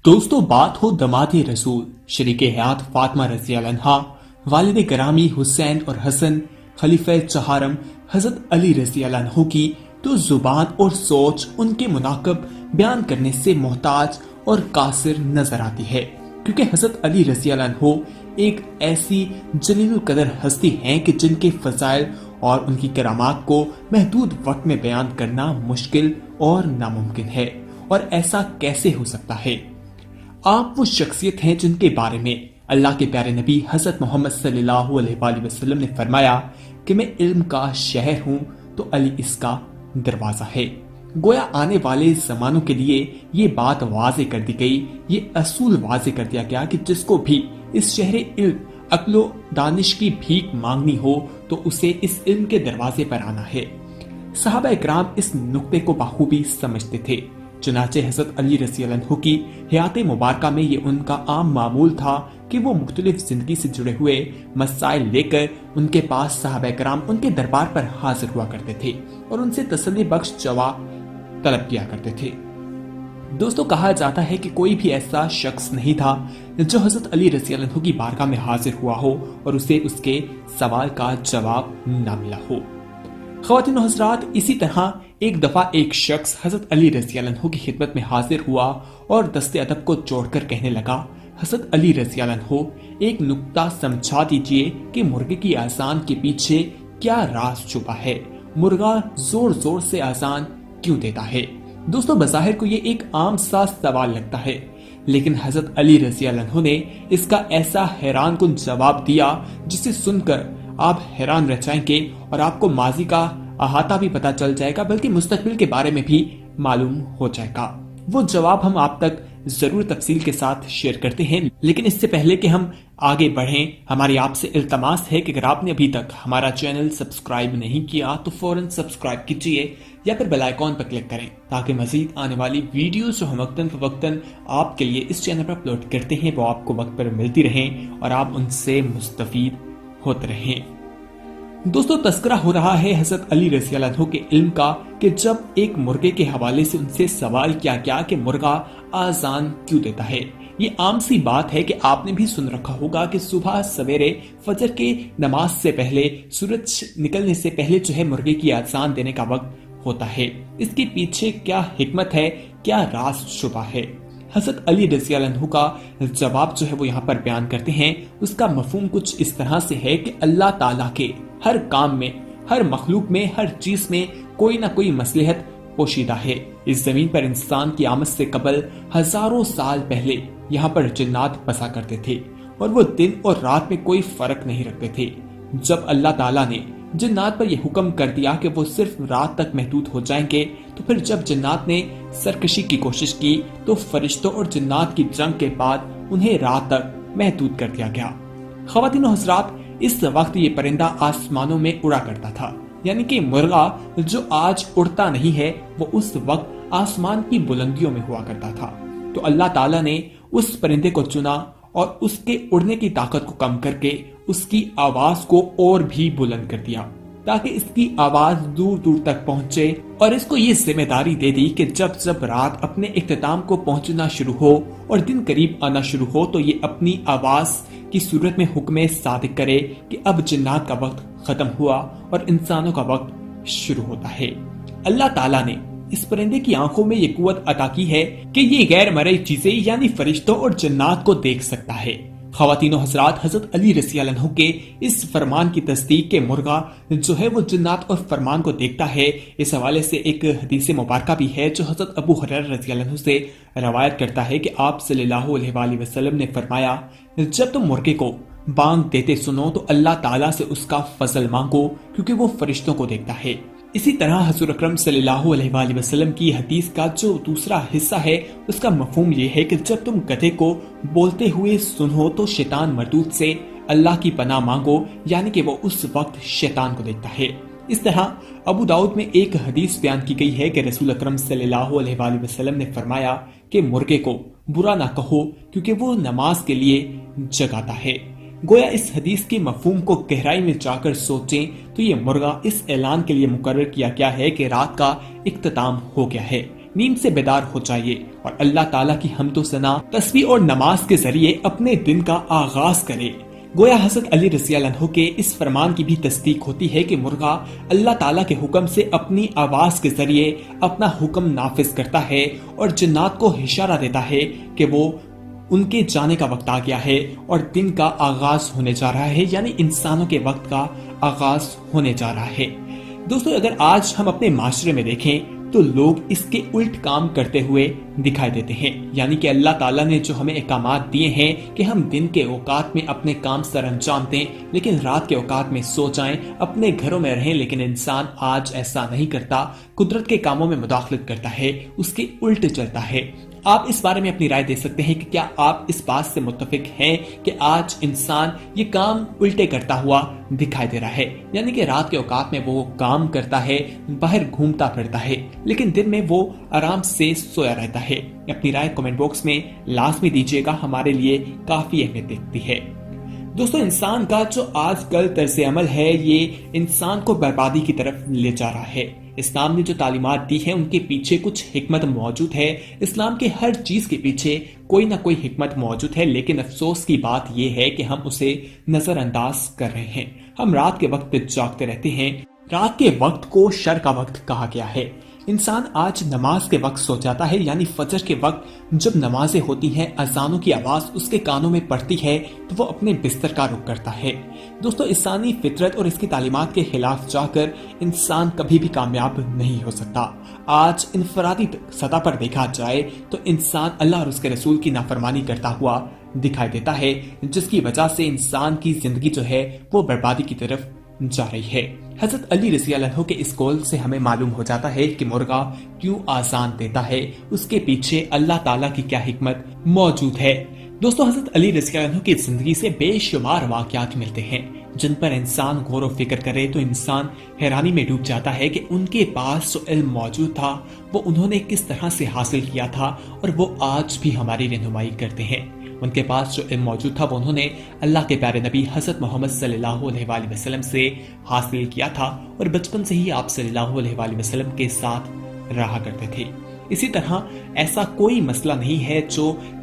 दोस्तों, बात हो दमाद रसूल शरीक हयात फातिमा रज़ी अल्लाह अन्हा, वालिद ग्रामी हुसैन और हसन खलीफा चहारम हजरत अली रज़ी अल्लाह अन्हु की, तो जुबान और सोच उनके मुनाकब बयान करने से मोहताज और कासिर नजर आती है, क्योंकि हजरत अली रज़ी अल्लाह अन्हु एक ऐसी जलील कदर हस्ती हैं कि जिनके फजाइल और उनकी करामात को महदूद वक्त में बयान करना मुश्किल और नामुमकिन है। और ऐसा कैसे हो सकता है? आप वो शख्सियत हैं जिनके बारे में अल्लाह के प्यारे नबी हजरत मोहम्मद सल्लल्लाहु अलैहि वसल्लम ने फरमाया कि मैं इल्म का शहर हूं तो अली इसका दरवाजा है। गोया आने वाले जमानों के लिए ये बात वाजे कर दी गई, ये असूल वाजे कर दिया गया कि जिसको भी इस शहर इल्म अक्लो दानिश की भीख मांगनी हो तो उसे इस इल्म के दरवाजे पर आना है। सहाबा इकराम इस नुक्ते को बखूबी समझते थे। चुनाचे हजरत अली रज़ी अल्लाह अन्हु की हयात मुबारका में ये उनका आम मामूल था कि वो मुख्तलिफ जिंदगी से जुड़े हुए मसाइल लेकर उनके पास सहाबा इकराम उनके दरबार पर हाजिर हुआ करते थे और उनसे तसल्ली बख्श जवाब तलब किया करते थे। दोस्तों, कहा जाता है कि कोई भी ऐसा शख्स नहीं था जो हजरत अली रज़ी अल्लाह अन्हु की बारगाह में हाजिर हुआ हो और उसे उसके सवाल का जवाब न मिला हो। ख़वातीन और हज़रात, इसी तरह एक दफा एक शख्स हजरत अली रज़ी अल्लाह अन्हु की खिदमत में हाजिर हुआ और दस्ते अदब को जोड़कर कहने लगा, हजरत अली रज़ी अल्लाह अन्हु, एक नुक्ता समझा दीजिए कि मुर्गे की आजान के पीछे क्या राज छुपा है। मुर्गा जोर जोर से आजान क्यों देता है? दोस्तों, बज़ाहिर को ये एक आम सा सवाल लगता है, लेकिन हजरत अली रज़ी अल्लाह अन्हु ने इसका ऐसा हैरान कुन जवाब दिया जिसे सुनकर आप हैरान रह जाएंगे और आपको माजी का अहाता भी पता चल जाएगा, बल्कि मुस्तकबिल के बारे में भी मालूम हो जाएगा। वो जवाब हम आप तक जरूर तफसील के साथ शेयर करते हैं, लेकिन इससे पहले कि हम आगे बढ़ें, हमारी आपसे इल्तमास है कि अगर आपने अभी तक हमारा चैनल सब्सक्राइब नहीं किया तो फौरन सब्सक्राइब कीजिए या फिर बेल आइकॉन पर क्लिक करें, ताकि मजीद आने वाली वीडियोस जो हम वक्तन फवक्तन आपके लिए इस चैनल पर अपलोड करते हैं वो आपको वक्त पर मिलती रहें और आप उनसे मुस्तफीद होते रहें। दोस्तों, तस्करा हो रहा है हजरत अली रज़ी अल्लाह अन्हु के इल्म का कि जब एक मुर्गे के हवाले से उनसे सवाल किया गया कि मुर्गा आजान क्यों देता है। ये आम सी बात है कि आपने भी सुन रखा होगा कि सुबह सवेरे फजर के नमाज से पहले, सूरज निकलने से पहले जो है मुर्गे की आजान देने का वक्त होता है। इसके पीछे क्या हिकमत है, क्या राज छुपा है? हजरत अली रज़ी अल्लाह अन्हु का जवाब जो है वो यहाँ पर बयान करते हैं। उसका मफहूम कुछ इस तरह से है कि अल्लाह ताला के हर काम में, हर मखलूक में, हर चीज में कोई ना कोई मसलहत पोशीदा है। इस जमीन पर इंसान की आमद से कबल हजारों साल पहले यहाँ पर जिन्नात बसा करते थे और वो दिन और रात में कोई फर्क नहीं रखते थे। जब अल्लाह ताला ने जिन्नात पर यह हुक्म कर दिया कि वो सिर्फ रात तक महदूद हो जाएंगे, तो फिर जब जिन्नात ने सरकशी की कोशिश की तो फरिश्तों और जिन्नात की जंग के बाद उन्हें रात तक महदूद कर दिया गया। ख़वातीन और हज़रात, इस वक्त ये परिंदा आसमानों में उड़ा करता था, यानी कि मुर्गा जो आज उड़ता नहीं है वो उस वक्त आसमान की बुलंदियों में हुआ करता था। तो अल्लाह ताला ने उस परिंदे को चुना और उसके उड़ने की ताकत को कम करके उसकी आवाज को और भी बुलंद कर दिया ताकि इसकी आवाज दूर दूर तक पहुंचे, और इसको ये जिम्मेदारी दे दी कि जब जब रात अपने इख्तिताम को पहुंचना शुरू हो और दिन करीब आना शुरू हो तो ये अपनी आवाज की सूरत में हुक्म सादिक करे कि अब जिन्नात का वक्त खत्म हुआ और इंसानों का वक्त शुरू होता है। अल्लाह ताला ने इस परिंदे की आंखों में ये कुव्वत अता की है कि ये गैर मरई चीजें यानी फरिश्तों और जिन्नात को देख सकता है। ख़वातीनो हज़रात, हजरत अली रज़ी अल्लाह अन्हु के इस फरमान की तस्दीक के मुर्गा जो है वो जिन्नात और फरमान को देखता है, इस हवाले से एक हदीस मुबारका भी है जो हजरत अबू हुरैरा रज़ी अल्लाह अन्हु से रवायत करता है कि आप सल्लल्लाहु अलैहि वसल्लम ने फरमाया, जब तुम मुर्गे को बांग देते सुनो तो अल्लाह ताला से उसका फजल मांगो, क्योंकि वो फरिश्तों को देखता है। इसी तरह हज़ूर अकरम सल्लल्लाहु अलैहि वसल्लम की हदीस का जो दूसरा हिस्सा है उसका मफहूम ये है कि जब तुम गधे को बोलते हुए सुनो तो शैतान मरदूद से अल्लाह की पनाह मांगो, यानी कि वो उस वक्त शैतान को देखता है। इस तरह अबू दाऊद में एक हदीस बयान की गई है कि रसूल अकरम सल्लल्लाहु अलैहि वसल्लम ने फरमाया कि मुर्गे को बुरा ना कहो क्योंकि वो नमाज के लिए जगाता है। गोया इस हदीस के मफहूम को गहराई में जाकर सोचें तो ये मुर्गा इस ऐलान के लिए मुकर्रर किया गया है कि रात का इख्तिताम हो गया है, نیند سے بیدار ہو جائیے اور اللہ تعالیٰ کی حمد و ثنا، تسبیح اور نماز کے ذریعے اپنے دن کا آغاز کرے۔ گویا حضرت علی رضی اللہ عنہ کے اس فرمان کی بھی تصدیق ہوتی ہے کہ مرغا اللہ تعالیٰ کے حکم سے اپنی آواز کے ذریعے اپنا حکم نافذ کرتا ہے اور جنات کو اشارہ دیتا ہے کہ وہ ان کے جانے کا وقت آ گیا ہے اور دن کا آغاز ہونے جا رہا ہے، یعنی انسانوں کے وقت کا آغاز ہونے جا رہا ہے۔ دوستو، اگر آج ہم اپنے معاشرے میں دیکھیں تو لوگ اس کے الٹ کام کرتے ہوئے دکھائی دیتے ہیں، یعنی کہ اللہ تعالیٰ نے جو ہمیں احکامات دیے ہیں کہ ہم دن کے اوقات میں اپنے کام سر انجام دیں لیکن رات کے اوقات میں سو جائیں، اپنے گھروں میں رہیں، لیکن انسان آج ایسا نہیں کرتا، قدرت کے کاموں میں مداخلت کرتا ہے، اس کے الٹ چلتا ہے۔ آپ اس بارے میں اپنی رائے دے سکتے ہیں کہ کیا آپ اس بات سے متفق ہیں کہ آج انسان یہ کام الٹے کرتا ہوا دکھائی دے رہا ہے، یعنی کہ رات کے اوقات میں وہ کام کرتا ہے، باہر گھومتا پھرتا ہے، لیکن دن میں وہ آرام سے سویا رہتا ہے؟ اپنی رائے کمنٹ باکس میں لازمی دیجیے گا، ہمارے لیے کافی اہمیت رکھتی ہے۔ دوستو، انسان کا جو آج کل طرز عمل ہے یہ انسان کو بربادی کی طرف لے جا رہا ہے۔ اسلام نے جو تعلیمات دی ہیں ان کے پیچھے کچھ حکمت موجود ہے، اسلام کے ہر چیز کے پیچھے کوئی نہ کوئی حکمت موجود ہے، لیکن افسوس کی بات یہ ہے کہ ہم اسے نظر انداز کر رہے ہیں۔ ہم رات کے وقت جاگتے رہتے ہیں۔ رات کے وقت کو شر کا وقت کہا گیا ہے۔ انسان آج نماز کے وقت سو جاتا ہے، یعنی فجر کے وقت جب نمازیں ہوتی ہیں، اذانوں کی آواز اس کے کانوں میں پڑتی ہے تو وہ اپنے بستر کا رخ کرتا ہے۔ دوستو، انسانی فطرت اور اس کی تعلیمات کے خلاف جا کر انسان کبھی بھی کامیاب نہیں ہو سکتا۔ آج انفرادی سطح پر دیکھا جائے تو انسان اللہ اور اس کے رسول کی نافرمانی کرتا ہوا دکھائی دیتا ہے، جس کی وجہ سے انسان کی زندگی جو ہے وہ بربادی کی طرف جا رہی ہے۔ حضرت علی رضی اللہ عنہ کے اس قول سے ہمیں معلوم ہو جاتا ہے کہ مرغا کیوں آزان دیتا ہے، اس کے پیچھے اللہ تعالیٰ کی کیا حکمت موجود ہے۔ دوستو، حضرت علی رضی اللہ عنہ کی زندگی سے بے شمار واقعات ملتے ہیں جن پر انسان غور و فکر کرے تو انسان حیرانی میں ڈوب جاتا ہے کہ ان کے پاس جو علم موجود تھا وہ انہوں نے کس طرح سے حاصل کیا تھا، اور وہ آج بھی ہماری رہنمائی کرتے ہیں۔ ان کے پاس جو علم موجود تھا وہ انہوں نے اللہ کے پیارے نبی حضرت محمد صلی اللہ علیہ وآلہ وسلم سے حاصل کیا تھا، اور بچپن سے ہی آپ صلی اللہ علیہ وآلہ وسلم کے ساتھ رہا کرتے تھے۔ اسی طرح ایسا کوئی مسئلہ نہیں ہے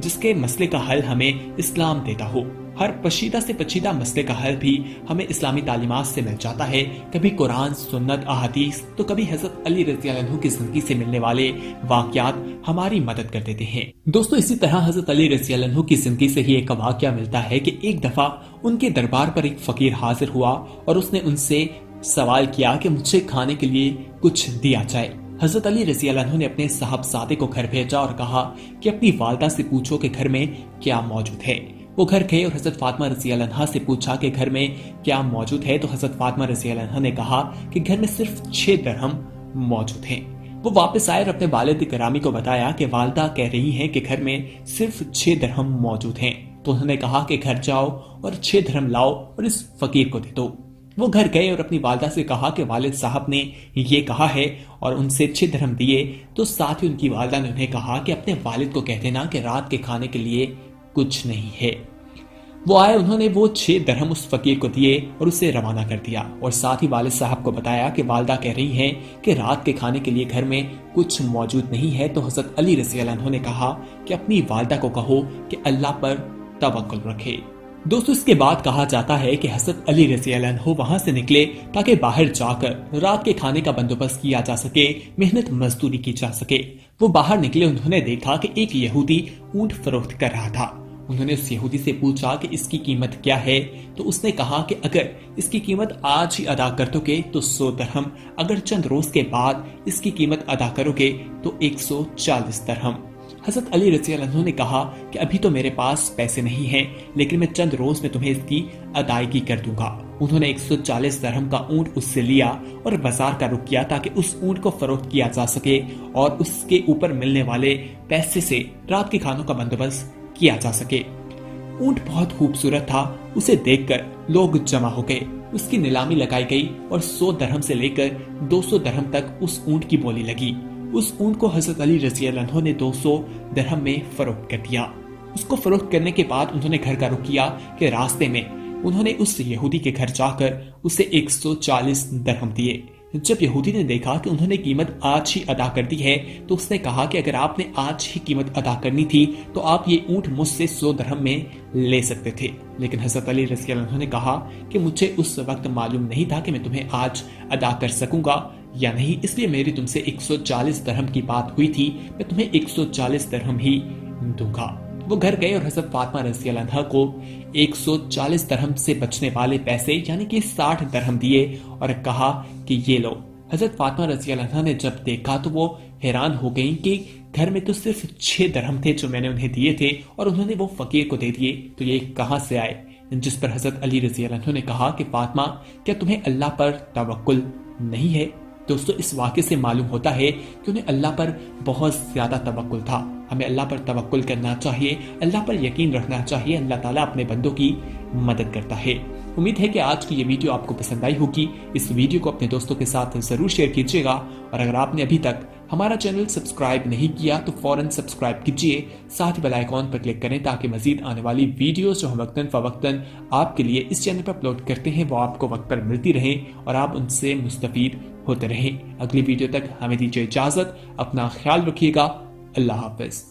جس کے مسئلے کا حل ہمیں اسلام دیتا ہو۔ ہر پشیدہ سے پچیدہ مسئلے کا حل بھی ہمیں اسلامی تعلیمات سے مل جاتا ہے، کبھی قرآن، سنت، احادیث، تو کبھی حضرت علی رضی اللہ عنہ کی زندگی سے ملنے والے واقعات ہماری مدد کر دیتے ہیں۔ دوستو، اسی طرح حضرت علی رضی اللہ عنہ کی زندگی سے ہی ایک واقعہ ملتا ہے کہ ایک دفعہ ان کے دربار پر ایک فقیر حاضر ہوا اور اس نے ان سے سوال کیا کہ مجھے کھانے کے لیے کچھ دیا جائے۔ حضرت علی رضی اللہ عنہ نے اپنے صاحبزادے کو گھر بھیجا اور کہا کہ اپنی والدہ سے پوچھو کہ گھر میں کیا موجود ہے۔ وہ گھر گئے اور حضرت فاطمہ رضی اللہ عنہا سے پوچھا کہ گھر میں کیا موجود ہے، تو حضرت فاطمہ رضی اللہ عنہا نے کہا کہ گھر میں صرف 6 درہم موجود ہیں۔ وہ واپس آئے اور اپنے والد گرامی کو بتایا کہ والدہ کہہ رہی ہیں کہ گھر میں صرف 6 درہم موجود ہیں۔ تو انہوں نے کہا کہ گھر جاؤ اور 6 درہم لاؤ اور اس فقیر کو دے دو۔ وہ گھر گئے اور اپنی والدہ سے کہا کہ والد صاحب نے یہ کہا ہے، اور ان سے 6 درہم دیے۔ تو ساتھ ہی ان کی والدہ نے انہیں کہا کہ اپنے والد کو کہہ دینا کہ رات کے کھانے کے لیے کچھ نہیں ہے۔ وہ آئے، انہوں نے وہ 6 درہم اس فقیر کو دیے اور اسے روانہ کر دیا، اور ساتھ ہی والد صاحب کو بتایا کہ والدہ کہہ رہی ہیں کہ رات کے کھانے کے لیے گھر میں کچھ موجود نہیں ہے۔ تو حضرت علی رضی اللہ عنہ نے کہا کہ اپنی والدہ کو کہو کہ اللہ پر توکل رکھے۔ دوستو، اس کے بعد کہا جاتا ہے کہ حضرت علی رضی اللہ عنہ وہاں سے نکلے تاکہ باہر جا کر رات کے کھانے کا بندوبست کیا جا سکے، محنت مزدوری کی جا سکے۔ وہ باہر نکلے، انہوں نے دیکھا کہ ایک یہودی اونٹ فروخت کر رہا تھا۔ انہوں نے اس یہودی سے پوچھا کہ اس کی قیمت کیا ہے، تو اس نے کہا کہ اگر اس کی قیمت آج ہی ادا کر دو گے تو 100 درہم، اگر چند روز کے بعد اس کی قیمت ادا کرو گے تو 140 درہم۔ حضرت علی رضی اللہ عنہ نے کہا کہ ابھی تو میرے پاس پیسے نہیں ہیں، لیکن میں چند روز میں تمہیں اس کی ادائیگی کر دوں گا۔ انہوں نے 140 درہم کا اونٹ اس سے لیا اور بازار کا رخ کیا تاکہ اس اونٹ کو فروخت کیا جا سکے اور اس کے اوپر ملنے والے پیسے سے رات کے کھانوں کا بندوبست کیا جا سکے۔ اونٹ بہت خوبصورت تھا، اسے دیکھ کر لوگ جمع ہو گئے، اس کی نیلامی لگائی گئی اور 100 درہم سے لے کر 200 درہم تک اس اونٹ کی بولی لگی۔ اس اونٹ کو حضرت علی رضی اللہ عنہ نے 200 درہم میں فروخت کر دیا۔ اس کو فروخت کرنے کے بعد انہوں نے گھر کا رخ کیا کہ راستے میں انہوں نے اس یہودی کے گھر جا کر اسے 140 درہم دیے۔ जब यहूदी ने देखा कि उन्होंने कीमत आज ही अदा कर दी है तो उसने कहा कि अगर आपने आज ही कीमत अदा करनी थी तो आप ये ऊंट मुझसे 100 दिरहम में ले सकते थे। लेकिन हजरत अली रज़ी अल्लाह अन्हु ने कहा कि मुझे उस वक्त मालूम नहीं था कि मैं तुम्हें आज अदा कर सकूंगा या नहीं, इसलिए मेरी तुमसे 140 दिरहम की बात हुई थी, मैं तुम्हें 140 दिरहम ही दूंगा। वो घर गए और हजरत फातिमा रज़ी अल्लाह अन्हा को 140 दिरहम से बचने वाले पैसे यानी कि 60 दिरहम दिए और कहा कि ये लो। हजरत फातिमा रज़ी अल्लाह अन्हा ने जब देखा तो वो हैरान हो गई कि घर में तो सिर्फ 6 दिरहम थे जो मैंने उन्हें दिए थे और उन्होंने वो फकीर को दे दिए, तो ये कहां से आए। जिस पर हजरत अली रज़ी अल्लाह अन्हु ने कहा कि फातिमा, क्या तुम्हें अल्लाह पर तवक्कुल नहीं है। दोस्तों, इस वाक़े से मालूम होता है कि उन्हें अल्लाह पर बहुत ज्यादा तवक्कुल था। हमें अल्लाह पर तवक्कुल करना चाहिए, अल्लाह पर यकीन रखना चाहिए। अल्लाह ताला अपने बंदों की मदद करता है। उम्मीद है कि आज की ये वीडियो आपको पसंद आई होगी। इस वीडियो को अपने दोस्तों के साथ जरूर शेयर कीजिएगा और अगर आपने अभी तक हमारा चैनल सब्सक्राइब नहीं किया तो फौरन सब्सक्राइब कीजिए, साथ ही बेल आइकॉन पर क्लिक करें ताकि मजीद आने वाली वीडियोस जो हम वक्तन फवक्तन आपके लिए इस चैनल पर अपलोड करते हैं वो आपको वक्त पर मिलती रहे और आप उनसे मुस्तफीद होते रहें। अगली वीडियो तक हमें दीजिए इजाजत, अपना ख्याल रखिएगा। अल्लाह हाफिज।